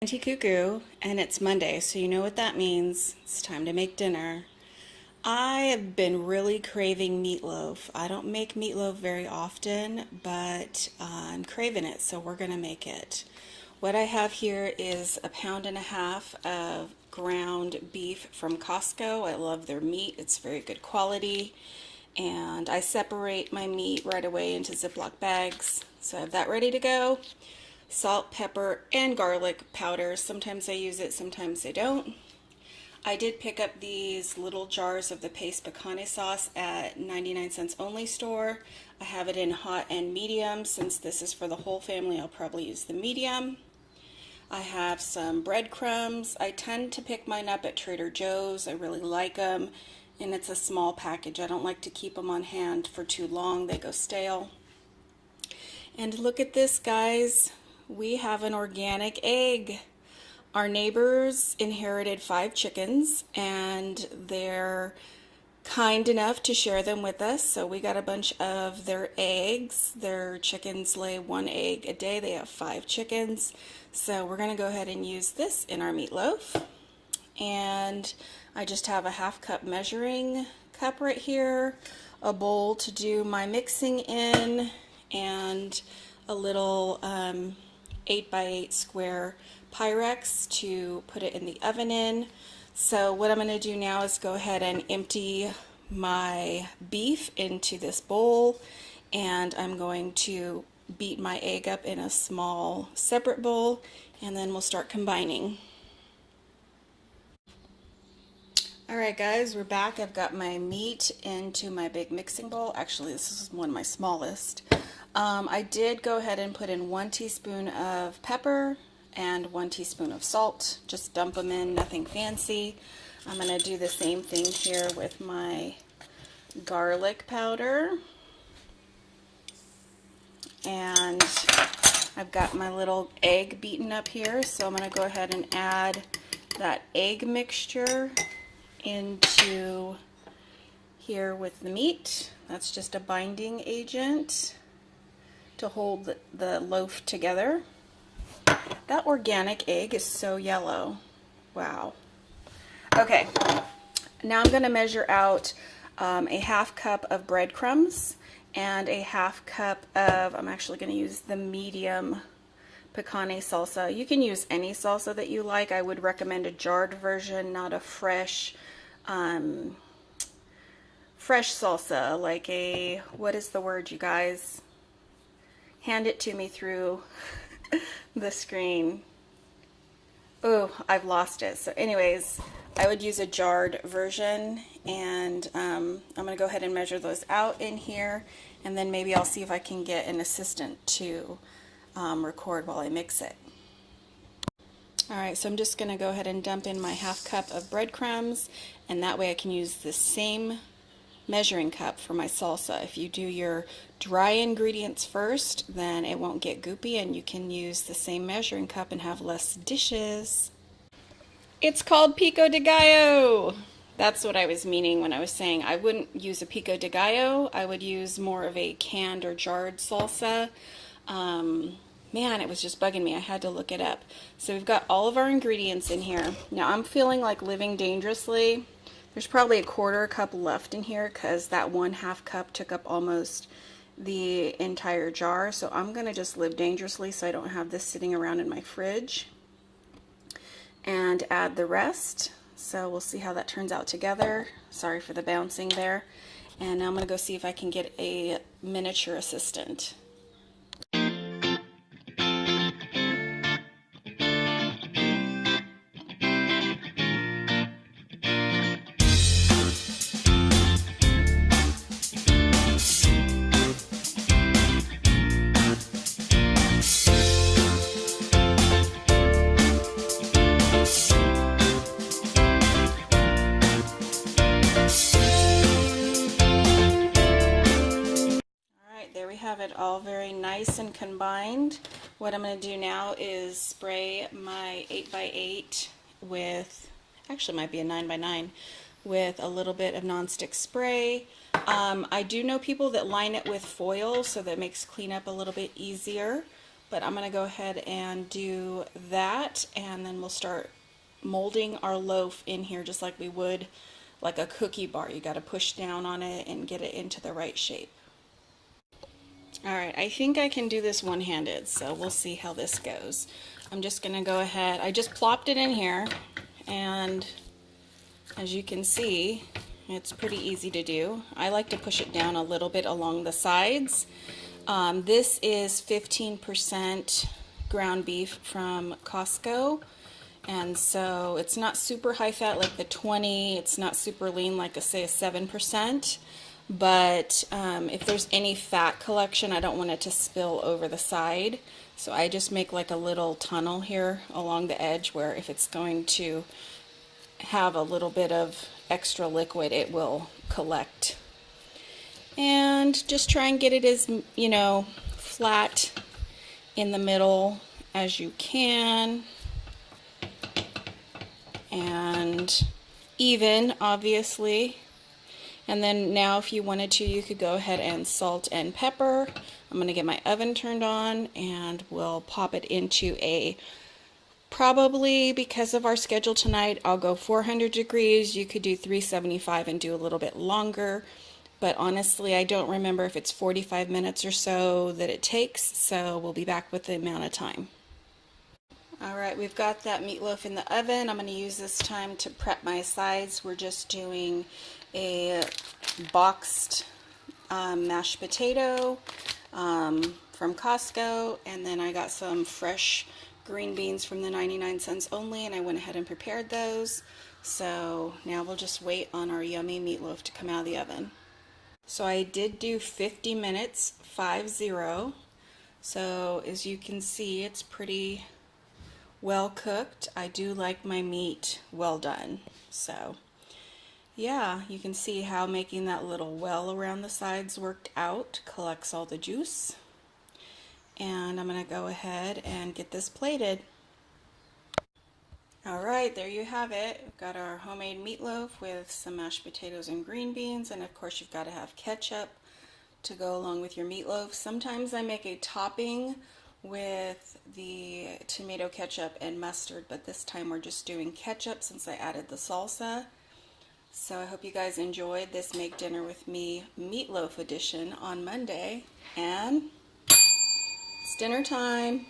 Auntie Cuckoo, and it's Monday, so you know what that means. It's time to make dinner. I have been really craving meatloaf. I don't make meatloaf very often, but I'm craving it, so we're gonna make it. What I have here is a pound and a half of ground beef from Costco. I love their meat, it's very good quality. And I separate my meat right away into Ziploc bags. So I have that ready to go. Salt, pepper, and garlic powder. Sometimes I use it, sometimes I don't. I did pick up these little jars of the paste picante sauce at 99 cents only store. I have it in hot and medium. Since this is for the whole family, I'll probably use the medium. I have some breadcrumbs. I tend to pick mine up at Trader Joe's. I really like them, and it's a small package. I don't like to keep them on hand for too long. They go stale. And look at this, guys. We have an organic egg. Our neighbors inherited 5 chickens, and they're kind enough to share them with us. So we got a bunch of their eggs. Their chickens lay 1 egg a day. They have 5 chickens. So we're going to go ahead and use this in our meatloaf. And I just have a 1/2 cup measuring cup right here, a bowl to do my mixing in, and a little 8x8 square Pyrex to put it in the oven in. So what I'm going to do now is go ahead and empty my beef into this bowl, and I'm going to beat my egg up in a small separate bowl, and then we'll start combining. Alright guys, we're back. I've got my meat into my big mixing bowl. Actually, this is one of my smallest. I did go ahead and put in 1 teaspoon of pepper and 1 teaspoon of salt. Just dump them in, nothing fancy. I'm going to do the same thing here with my garlic powder. And I've got my little egg beaten up here, so I'm going to go ahead and add that egg mixture into here with the meat. That's just a binding agent to hold the loaf together. That organic egg is so yellow. Wow. Okay, now I'm going to measure out a 1/2 cup of breadcrumbs and a 1/2 cup of, I'm actually going to use the medium picante salsa. You can use any salsa that you like. I would recommend a jarred version, not a fresh salsa, like a, what is the word, you guys? Hand it to me through the screen. Oh, I've lost it. So anyways, I would use a jarred version, and I'm going to go ahead and measure those out in here, and then maybe I'll see if I can get an assistant to record while I mix it. Alright, so I'm just going to go ahead and dump in my 1/2 cup of breadcrumbs, and that way I can use the same measuring cup for my salsa. If you do your dry ingredients first, then it won't get goopy, and you can use the same measuring cup and have less dishes. It's called pico de gallo! That's what I was meaning when I was saying I wouldn't use a pico de gallo. I would use more of a canned or jarred salsa. Man, it was just bugging me. I had to look it up. So we've got all of our ingredients in here. Now I'm feeling like living dangerously. There's probably a 1/4 cup left in here because that 1/2 cup took up almost the entire jar. So I'm going to just live dangerously so I don't have this sitting around in my fridge, and add the rest. So we'll see how that turns out together. Sorry for the bouncing there. And now I'm going to go see if I can get a miniature assistant. There we have it, all very nice and combined. What I'm going to do now is spray my 8x8 with, actually it might be a 9x9, with a little bit of nonstick spray. I do know people that line it with foil, so that makes cleanup a little bit easier. But I'm going to go ahead and do that, and then we'll start molding our loaf in here just like we would like a cookie bar. You got to push down on it and get it into the right shape. All right, I think I can do this one-handed, so we'll see how this goes. I'm just going to go ahead. I just plopped it in here, and as you can see, it's pretty easy to do. I like to push it down a little bit along the sides. This is 15% ground beef from Costco. And so it's not super high fat like the 20, it's not super lean like say a 7%, but if there's any fat collection, I don't want it to spill over the side. So I just make like a little tunnel here along the edge where if it's going to have a little bit of extra liquid, it will collect. And just try and get it as, you know, flat in the middle as you can. And even, obviously. And then now if you wanted to, you could go ahead and salt and pepper. I'm going to get my oven turned on and we'll pop it into a, probably because of our schedule tonight, I'll go 400 degrees. You could do 375 and do a little bit longer. But honestly, I don't remember if it's 45 minutes or so that it takes, so we'll be back with the amount of time. Alright, we've got that meatloaf in the oven. I'm going to use this time to prep my sides. We're just doing a boxed mashed potato from Costco, and then I got some fresh green beans from the 99 cents only, and I went ahead and prepared those. So now we'll just wait on our yummy meatloaf to come out of the oven. So I did do 50 minutes, 50. So as you can see, it's pretty well cooked. I do like my meat well done. So yeah, you can see how making that little well around the sides worked out, collects all the juice. And I'm going to go ahead and get this plated. Alright, there you have it. We've got our homemade meatloaf with some mashed potatoes and green beans, and of course you've got to have ketchup to go along with your meatloaf. Sometimes I make a topping with the tomato ketchup and mustard, but this time we're just doing ketchup since I added the salsa. So I hope you guys enjoyed this Make Dinner With Me meatloaf edition on Monday, and it's dinner time.